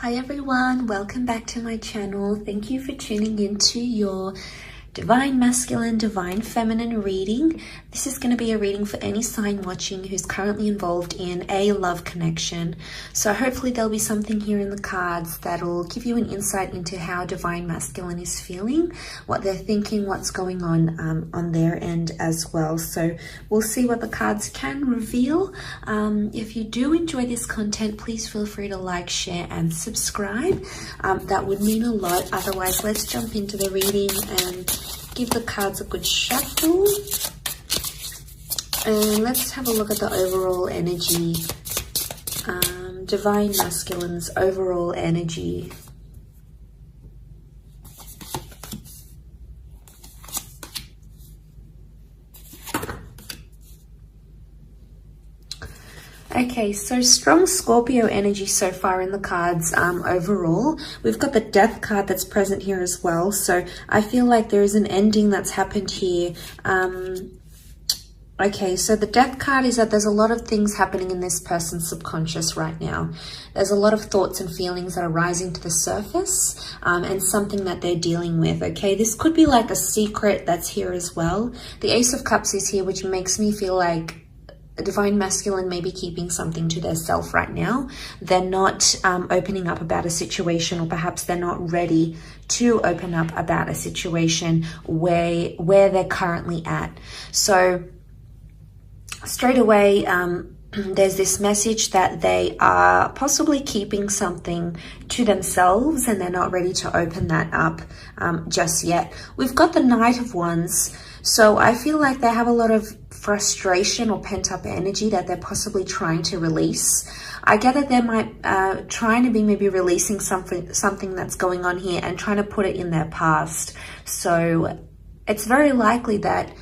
Hi everyone, welcome back to my channel. Thank you for tuning into your Divine Masculine, Divine Feminine reading. This is going to be a reading for any sign watching who's currently involved in a love connection. So hopefully there'll be something here in the cards that'll give you an insight into how Divine Masculine is feeling, what they're thinking, what's going on their end as well. So we'll see what the cards can reveal. If you do enjoy this content, please feel free to like, share and subscribe. That would mean a lot. Otherwise, let's jump into the reading and give the cards a good shuffle. And let's have a look at the overall energy. Divine Masculine's overall energy. Okay, so strong Scorpio energy so far in the cards overall. We've got the Death card that's present here as well. So I feel like there is an ending that's happened here. Okay, so the Death card is that there's a lot of things happening in this person's subconscious right now. There's a lot of thoughts and feelings that are rising to the surface and something that they're dealing with, okay? This could be like a secret that's here as well. The Ace of Cups is here, which makes me feel like Divine Masculine may be keeping something to their self right now. They're not opening up about a situation, or perhaps they're not ready to open up about a situation where they're currently at. So straight away, there's this message that they are possibly keeping something to themselves and they're not ready to open that up just yet. We've got the Knight of Wands. So I feel like they have a lot of frustration or pent-up energy that they're possibly trying to release. I get that they might trying to be maybe releasing something that's going on here and trying to put it in their past. So it's very likely that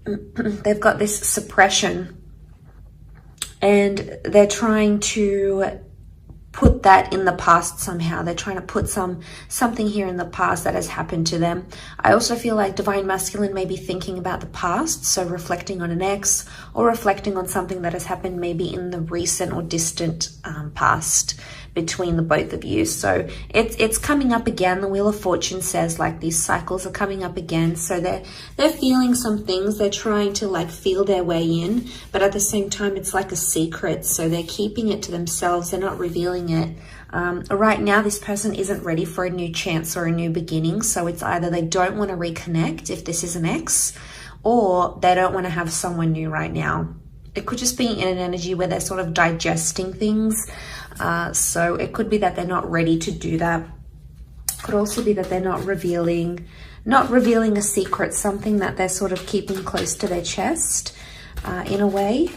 they've got this suppression and they're trying to put that in the past somehow. They're trying to put something here in the past that has happened to them. I also feel like Divine Masculine may be thinking about the past, so reflecting on an ex or reflecting on something that has happened maybe in the recent or distant past between the both of you. So it's coming up again. The Wheel of Fortune says like these cycles are coming up again. So they're feeling some things. They're trying to like feel their way in, but at the same time it's like a secret. So they're keeping it to themselves. They're not revealing it. Right now this person isn't ready for a new chance or a new beginning. So it's either they don't want to reconnect if this is an ex, or they don't want to have someone new right now. It could just be in an energy where they're sort of digesting things. So it could be that they're not ready to do that. Could also be that they're not revealing a secret, something that they're sort of keeping close to their chest in a way.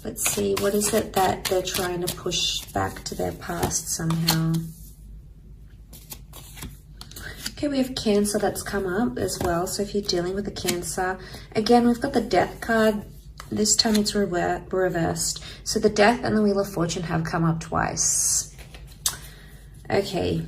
Let's see, what is it that they're trying to push back to their past somehow? Okay, we have Cancer that's come up as well. So if you're dealing with a Cancer, again, we've got the Death card. This time it's reversed. So the Death and the Wheel of Fortune have come up twice. Okay.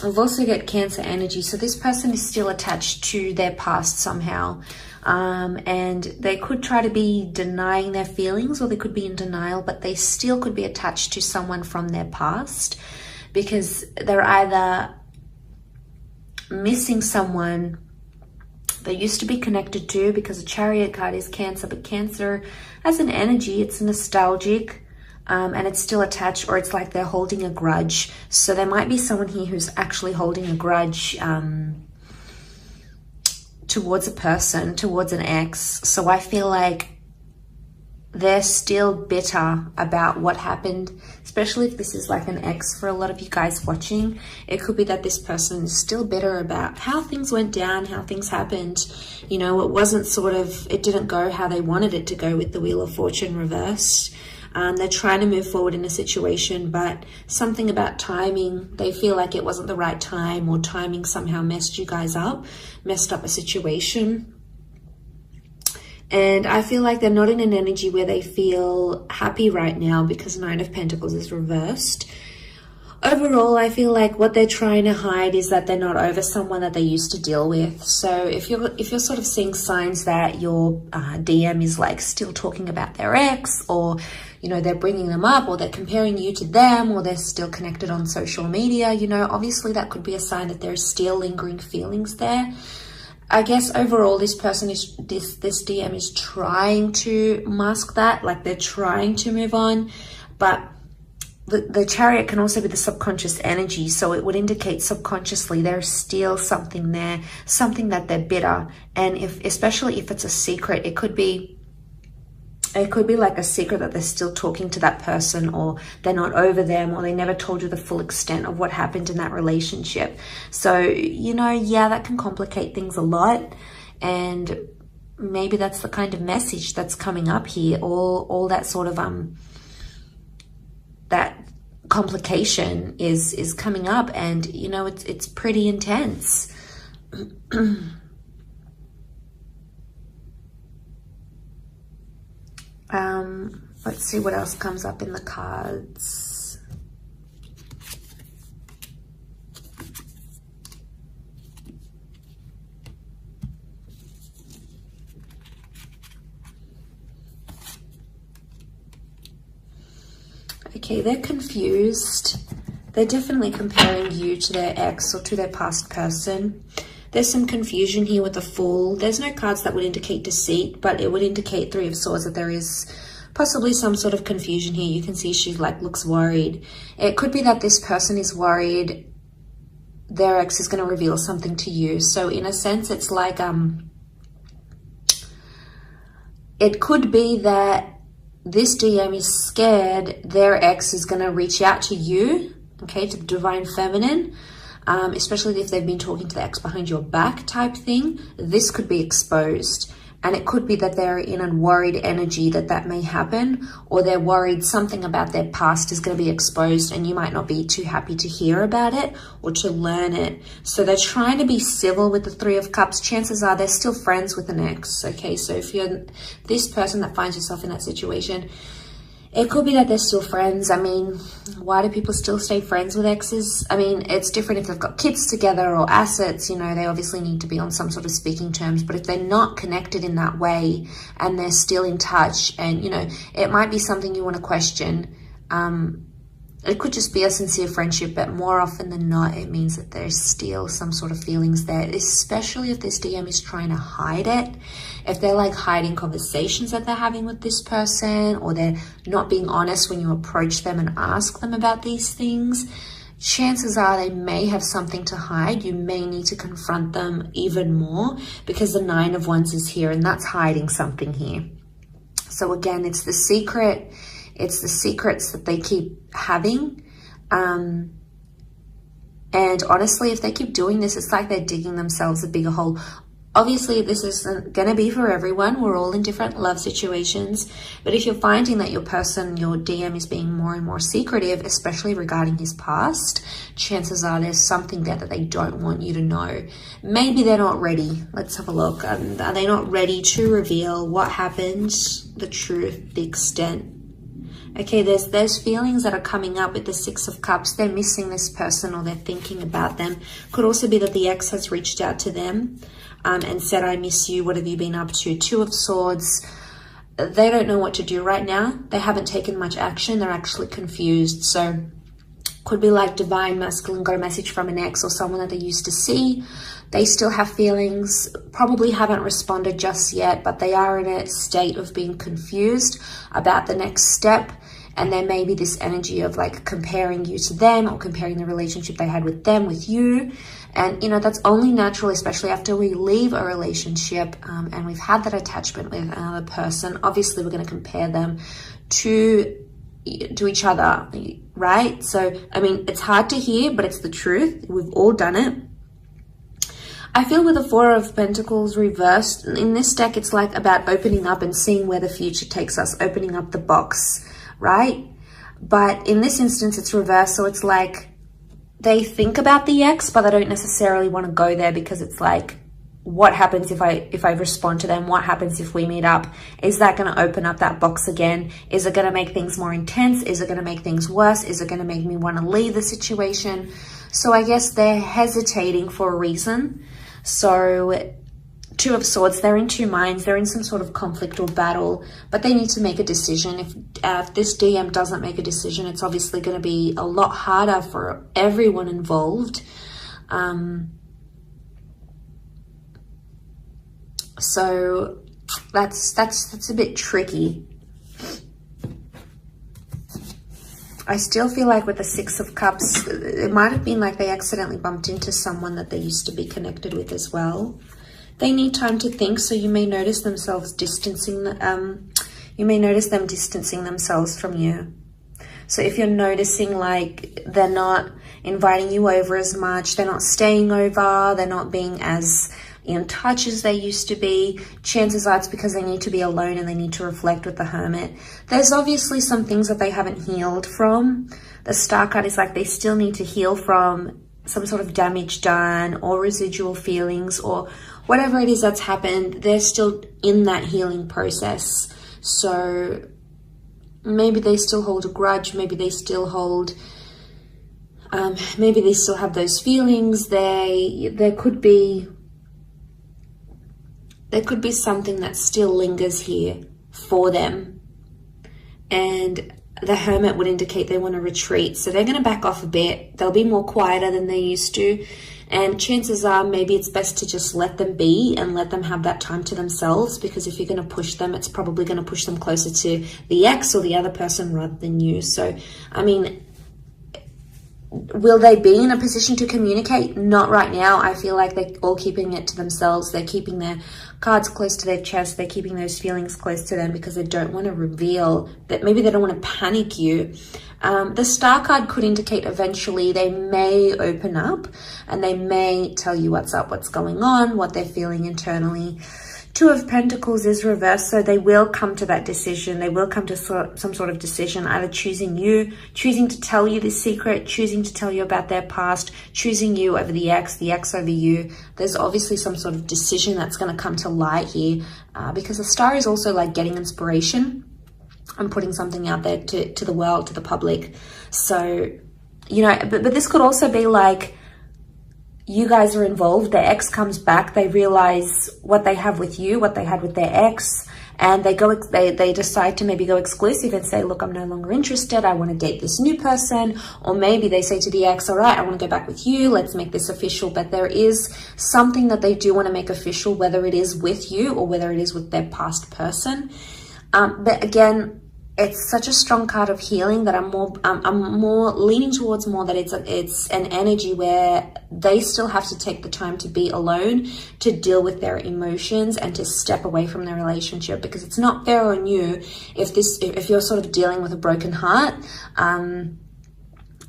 We've also got Cancer energy. So this person is still attached to their past somehow. And they could try to be denying their feelings, or they could be in denial, but they still could be attached to someone from their past, because they're either missing someone they used to be connected to, because the Chariot card is Cancer, but Cancer as an energy, it's nostalgic and it's still attached, or it's like they're holding a grudge. So there might be someone here who's actually holding a grudge towards a person, towards an ex. So I feel like they're still bitter about what happened, especially if this is like an ex for a lot of you guys watching. It could be that this person is still bitter about how things went down, how things happened. You know, it didn't go how they wanted it to go with the Wheel of Fortune reversed. They're trying to move forward in a situation, but something about timing, they feel like it wasn't the right time, or timing somehow messed you guys up, messed up a situation. And I feel like they're not in an energy where they feel happy right now, because Nine of Pentacles is reversed. Overall, I feel like what they're trying to hide is that they're not over someone that they used to deal with. So if you're sort of seeing signs that your DM is like still talking about their ex, or you know, they're bringing them up, or they're comparing you to them, or they're still connected on social media, you know, obviously that could be a sign that there's still lingering feelings there. I guess overall this person is, this DM is trying to mask that, like they're trying to move on, but the Chariot can also be the subconscious energy, so it would indicate subconsciously there's still something there, something that they're bitter. And especially if it's a secret, it could be like a secret that they're still talking to that person, or they're not over them, or they never told you the full extent of what happened in that relationship. So, you know, yeah, that can complicate things a lot. And maybe that's the kind of message that's coming up here. All that sort of that complication is coming up, and you know, it's pretty intense. Let's see what else comes up in the cards. Okay, they're confused. They're definitely comparing you to their ex or to their past person. There's some confusion here with the Fool. There's no cards that would indicate deceit, but it would indicate Three of Swords that there is possibly some sort of confusion here. You can see she looks worried. It could be that this person is worried their ex is going to reveal something to you. So in a sense, it's like it could be that this DM is scared their ex is going to reach out to you, okay, to the Divine Feminine, especially if they've been talking to the ex behind your back type thing. This could be exposed. And it could be that they're in a worried energy that may happen, or they're worried something about their past is going to be exposed and you might not be too happy to hear about it or to learn it. So they're trying to be civil with the Three of Cups. Chances are they're still friends with an ex, okay? So if you're this person that finds yourself in that situation, it could be that they're still friends. I mean, why do people still stay friends with exes? I mean, it's different if they've got kids together or assets, you know, they obviously need to be on some sort of speaking terms. But if they're not connected in that way and they're still in touch, and, you know, it might be something you want to question. It could just be a sincere friendship, but more often than not, it means that there's still some sort of feelings there, especially if this DM is trying to hide it. If they're like hiding conversations that they're having with this person, or they're not being honest when you approach them and ask them about these things, chances are they may have something to hide. You may need to confront them even more, because the Nine of Wands is here, and that's hiding something here. So again, it's the secret. It's the secrets that they keep having. And honestly, if they keep doing this, it's like they're digging themselves a bigger hole. Obviously, this isn't going to be for everyone. We're all in different love situations. But if you're finding that your person, your DM, is being more and more secretive, especially regarding his past, chances are there's something there that they don't want you to know. Maybe they're not ready. Let's have a look. Are they not ready to reveal what happened, the truth, the extent? Okay, there's feelings that are coming up with the Six of Cups. They're missing this person, or they're thinking about them. Could also be that the ex has reached out to them and said, I miss you, what have you been up to? Two of Swords. They don't know what to do right now. They haven't taken much action. They're actually confused. So could be like Divine Masculine got a message from an ex or someone that they used to see. They still have feelings, probably haven't responded just yet, but they are in a state of being confused about the next step. And there may be this energy of like comparing you to them, or comparing the relationship they had with them with you. And, you know, that's only natural, especially after we leave a relationship and we've had that attachment with another person. Obviously, we're going to compare them to each other, right? So, I mean, it's hard to hear, but it's the truth. We've all done it. I feel with the Four of Pentacles reversed, in this deck, it's like about opening up and seeing where the future takes us, opening up the box, right? But in this instance, it's reversed. So it's like they think about the ex, but they don't necessarily want to go there, because it's like, what happens if I respond to them? What happens if we meet up? Is that going to open up that box again? Is it going to make things more intense? Is it going to make things worse? Is it going to make me want to leave the situation? So I guess they're hesitating for a reason. So Two of Swords, they're in two minds. They're in some sort of conflict or battle, but they need to make a decision. If this DM doesn't make a decision, it's obviously going to be a lot harder for everyone involved. So that's a bit tricky. I still feel like with the Six of Cups, it might have been like they accidentally bumped into someone that they used to be connected with as well. They need time to think, so you may notice themselves distancing, you may notice them distancing themselves from you. So if you're noticing like they're not inviting you over as much, they're not staying over, they're not being as in touch as they used to be, chances are it's because they need to be alone and they need to reflect with the Hermit. There's obviously some things that they haven't healed from. The Star card is like they still need to heal from some sort of damage done or residual feelings or whatever it is that's happened. They're still in that healing process. So maybe they still hold a grudge, maybe they still hold maybe they still have those feelings. There could be something that still lingers here for them. And the Hermit would indicate they want to retreat. So they're going to back off a bit. They'll be more quieter than they used to. And chances are maybe it's best to just let them be and let them have that time to themselves, because if you're going to push them, it's probably going to push them closer to the ex or the other person rather than you. So, I mean, will they be in a position to communicate? Not right now. I feel like they're all keeping it to themselves. They're keeping their cards close to their chest. They're keeping those feelings close to them because they don't want to reveal that. Maybe they don't want to panic you. The Star card could indicate eventually they may open up and they may tell you what's up, what's going on, what they're feeling internally. Two of Pentacles is reversed, so they will come to that decision. They will come to some sort of decision, either choosing you, choosing to tell you this secret, choosing to tell you about their past, choosing you over the ex over you. There's obviously some sort of decision that's going to come to light here, because the Star is also like getting inspiration and putting something out there to the world, to the public. So, you know, but this could also be like, you guys are involved, their ex comes back, they realize what they have with you, what they had with their ex, and they decide to maybe go exclusive and say, look, I'm no longer interested, I want to date this new person. Or maybe they say to the ex, all right, I want to go back with you, let's make this official. But there is something that they do want to make official, whether it is with you or whether it is with their past person. But again, it's such a strong card of healing that I'm more leaning towards more that it's an energy where they still have to take the time to be alone, to deal with their emotions and to step away from their relationship, because it's not fair on you if you're sort of dealing with a broken heart,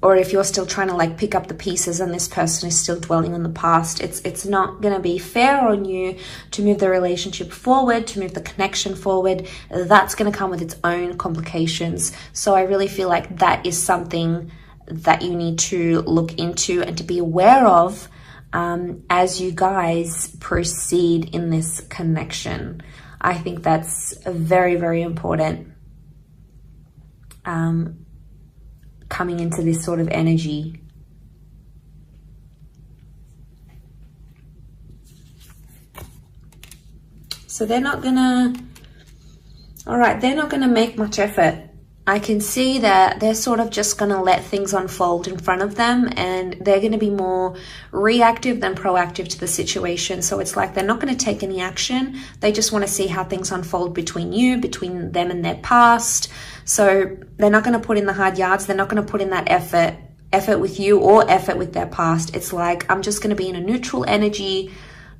or if you're still trying to like pick up the pieces and this person is still dwelling on the past. It's not going to be fair on you to move the relationship forward, to move the connection forward. That's going to come with its own complications. So I really feel like that is something that you need to look into and to be aware of as you guys proceed in this connection. I think that's very, very important. Coming into this sort of energy. So they're not gonna, all right, they're not gonna make much effort. I can see that they're sort of just gonna let things unfold in front of them, and they're gonna be more reactive than proactive to the situation. So it's like they're not gonna take any action. They just wanna see how things unfold between you, between them and their past. So they're not going to put in the hard yards. They're not going to put in that effort with you or effort with their past. It's like, I'm just going to be in a neutral energy.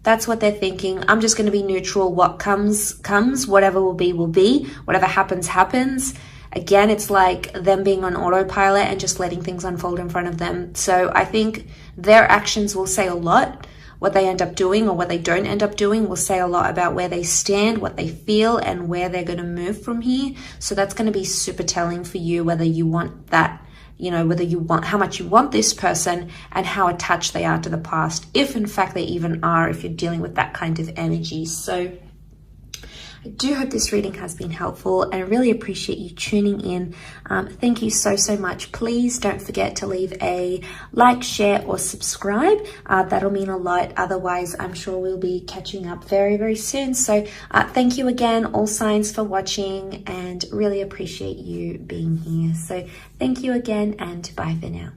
That's what they're thinking. I'm just going to be neutral. What comes, comes. Whatever will be, will be. Whatever happens, happens. Again, it's like them being on autopilot and just letting things unfold in front of them. So I think their actions will say a lot. What they end up doing or what they don't end up doing will say a lot about where they stand, what they feel, and where they're going to move from here. So that's going to be super telling for you, whether you want that, you know, whether you want, how much you want this person and how attached they are to the past, if in fact they even are, if you're dealing with that kind of energy. So I do hope this reading has been helpful, and I really appreciate you tuning in. Thank you so much. Please don't forget to leave a like, share, or subscribe. That'll mean a lot. Otherwise, I'm sure we'll be catching up very soon. So thank you again, all signs, for watching, and really appreciate you being here. So thank you again, and bye for now.